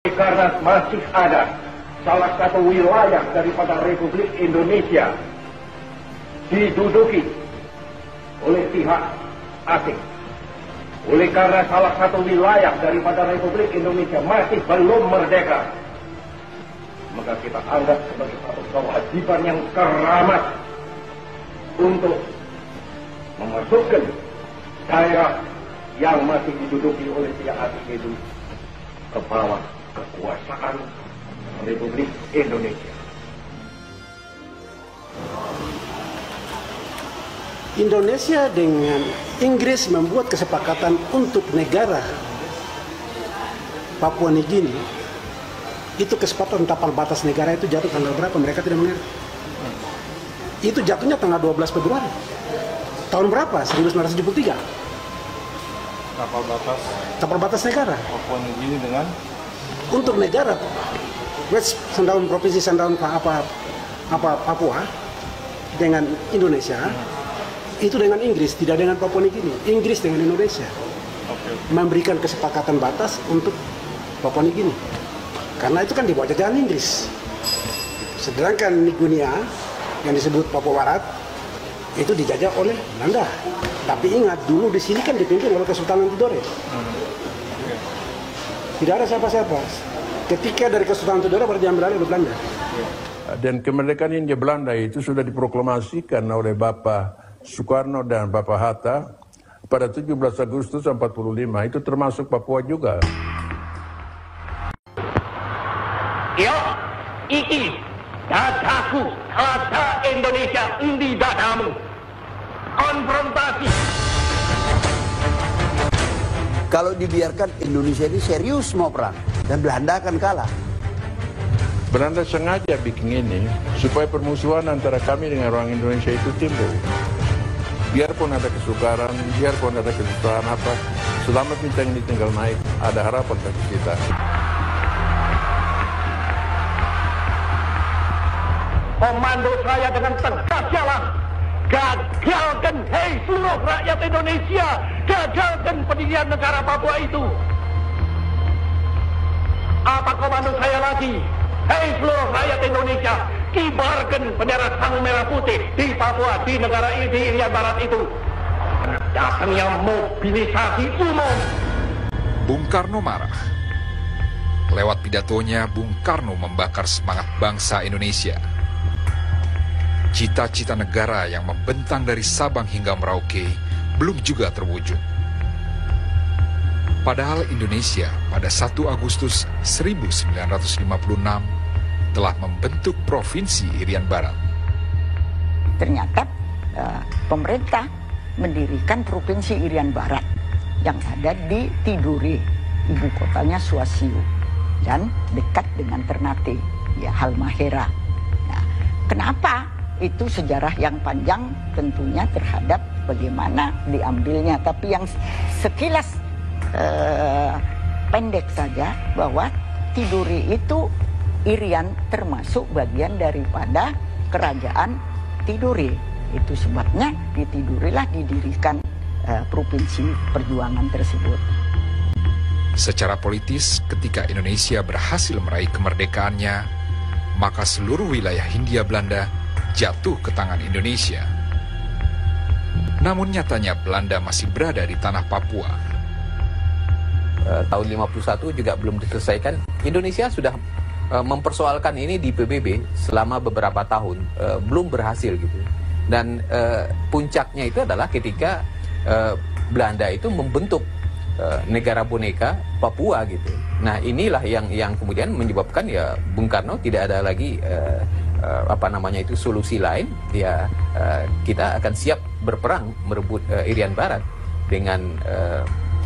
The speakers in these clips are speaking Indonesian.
Karena masih ada salah satu wilayah daripada Republik Indonesia diduduki oleh pihak asing. Oleh karena salah satu wilayah daripada Republik Indonesia masih belum merdeka, maka kita anggap sebagai satu kewajiban yang keramat untuk memasukkan daerah yang masih diduduki oleh pihak asing itu ke bawah kekuasaan Republik Indonesia. Indonesia dengan Inggris membuat kesepakatan untuk negara Papua Nugini. Itu kesepakatan tapal batas negara itu jatuh tanggal berapa? Mereka tidak mengerti. Itu jatuhnya tanggal 12 Februari. Tahun berapa? 1973. Tapal batas negara. Papua Nugini dengan untuk negara West Sandaun, Provinsi Sandaun Papua dengan Indonesia itu dengan Inggris, tidak dengan Papua Nugini. Inggris dengan Indonesia memberikan kesepakatan batas untuk Papua Nugini karena itu kan di bawah jajahan Inggris. Sedangkan Nigunia yang disebut Papua Barat itu dijajah oleh Belanda. Tapi ingat dulu di sini kan dipimpin oleh Kesultanan Tidore. Tidak ada siapa-siapa. Ketika dari Kesultanan Tidore baru diambil alih oleh Belanda. Dan kemerdekaan Hindia Belanda itu sudah diproklamasikan oleh Bapak Soekarno dan Bapak Hatta pada 17 Agustus 45. Itu termasuk Papua juga. Yo, iki dadaku, kata Indonesia di dadamu. Konfrontasi. Kalau dibiarkan Indonesia ini serius mau perang dan Belanda akan kalah. Belanda sengaja bikin ini supaya permusuhan antara kami dengan orang Indonesia itu timbul. Biarpun ada kesukaran, biarpun ada kesusahan apa, selama kita ini tinggal naik, ada harapan bagi kita. Komando saya dengan tegas jalan. Gagalkan, hei seluruh rakyat Indonesia, gagalkan pendirian negara Papua itu. Apa komando saya lagi? Hei seluruh rakyat Indonesia, kibarkan bendera sang merah putih di Papua, di negara ini, di Irian Barat itu. Datangnya mobilisasi umum. Bung Karno marah. Lewat pidatonya, Bung Karno membakar semangat bangsa Indonesia. Cita-cita negara yang membentang dari Sabang hingga Merauke belum juga terwujud. Padahal Indonesia pada 1 Agustus 1956 telah membentuk Provinsi Irian Barat. Ternyata pemerintah mendirikan Provinsi Irian Barat yang ada di Tidore, ibu kotanya Suasiu, dan dekat dengan Ternate, ya Halmahera. Nah, kenapa? Itu sejarah yang panjang tentunya terhadap bagaimana diambilnya. Tapi yang sekilas pendek saja bahwa Tidore itu Irian termasuk bagian daripada kerajaan Tidore. Itu sebabnya di Tidore lah didirikan provinsi perjuangan tersebut. Secara politis, ketika Indonesia berhasil meraih kemerdekaannya, maka seluruh wilayah Hindia Belanda jatuh ke tangan Indonesia. Namun nyatanya Belanda masih berada di tanah Papua. Tahun 51 juga belum diselesaikan. Indonesia sudah mempersoalkan ini di PBB selama beberapa tahun, belum berhasil gitu. Dan puncaknya itu adalah ketika Belanda itu membentuk negara boneka Papua gitu. Nah inilah yang kemudian menyebabkan ya Bung Karno tidak ada lagi solusi lain, ya kita akan siap berperang merebut Irian Barat dengan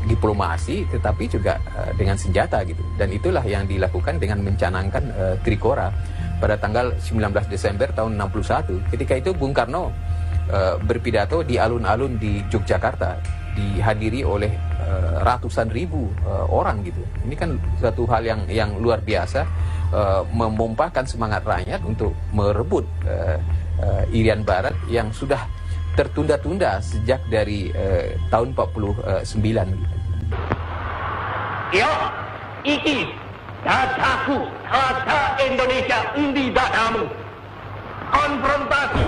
diplomasi, tetapi juga dengan senjata gitu. Dan itulah yang dilakukan dengan mencanangkan Trikora pada tanggal 19 Desember tahun 61. Ketika itu Bung Karno berpidato di alun-alun di Yogyakarta, dihadiri oleh ratusan ribu orang gitu. Ini kan suatu hal yang luar biasa. Memompahkan semangat rakyat untuk merebut Irian Barat yang sudah tertunda-tunda sejak dari tahun 49. Yo, iki Dadaku, dada Indonesia, endi dadamu. Konfrontasi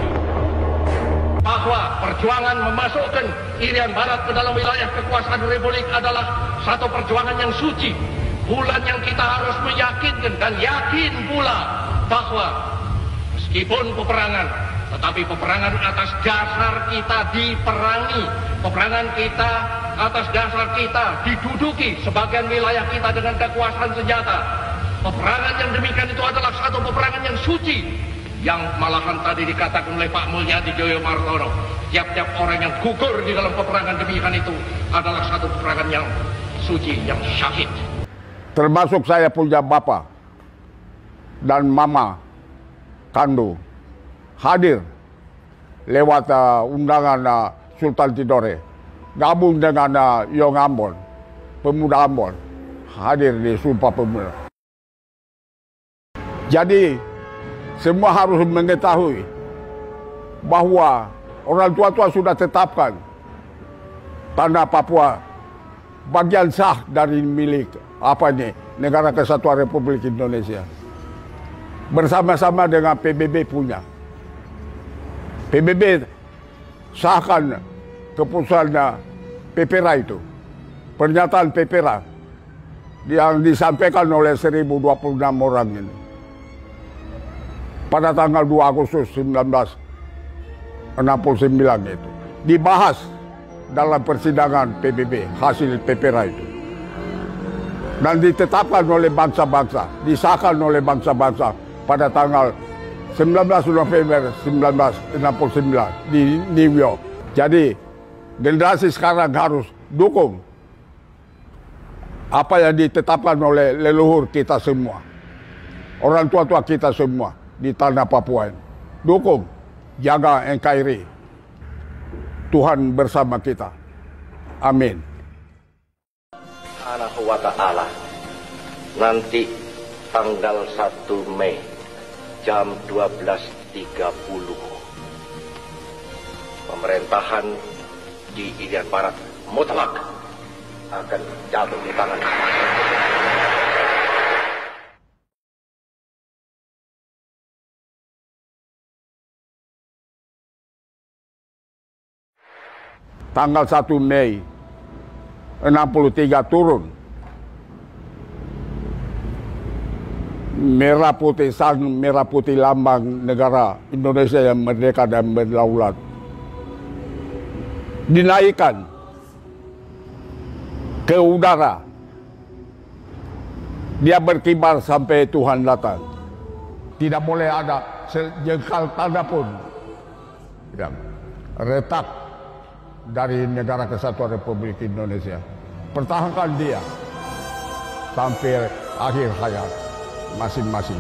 bahwa perjuangan memasukkan Irian Barat ke dalam wilayah kekuasaan Republik adalah satu perjuangan yang suci. Bulan yang kita harus meyakinkan dan yakin pula bahwa meskipun peperangan, tetapi peperangan atas dasar kita diperangi, peperangan kita atas dasar kita diduduki sebagian wilayah kita dengan kekuasaan senjata. Peperangan yang demikian itu adalah satu peperangan yang suci, yang malahan tadi dikatakan oleh Pak Mulyadi Joyo Martono, tiap-tiap orang yang gugur di dalam peperangan demikian itu adalah satu peperangan yang suci, yang syahid. Termasuk saya punya bapak dan mama kandung hadir lewat undangan Sultan Tidore, gabung dengan Yong Ambon, pemuda Ambon, hadir di Sumpah Pemuda. Jadi semua harus mengetahui bahwa orang tua-tua sudah tetapkan tanah Papua bagian sah dari milik Negara Kesatuan Republik Indonesia. Bersama-sama dengan PBB punya. PBB sahkan keputusan PPRA itu. Pernyataan PPRA yang disampaikan oleh 1026 orang ini. Pada tanggal 2 Agustus 1969 itu. Dibahas dalam persidangan PBB, hasil PPRA itu. Dan ditetapkan oleh bangsa-bangsa, disahkan oleh bangsa-bangsa pada tanggal 19 November 1969 di New York. Jadi generasi sekarang harus dukung apa yang ditetapkan oleh leluhur kita semua, orang tua-tua kita semua di tanah Papua ini. Dukung, jaga NKRI. Tuhan bersama kita. Amin. Subhanahu wa ta'ala, nanti tanggal 1 Mei jam 12.30 pemerintahan di Irian Barat mutlak akan jatuh di tangan tanggal 1 Mei 63 turun. Merah putih sang, merah putih lambang negara Indonesia yang merdeka dan berdaulat. Dinaikkan ke udara. Dia berkibar sampai Tuhan datang. Tidak boleh ada sejengkal tanda pun yang retak dari Negara Kesatuan Republik Indonesia. Pertahankan dia sampai akhir hayat masing-masing.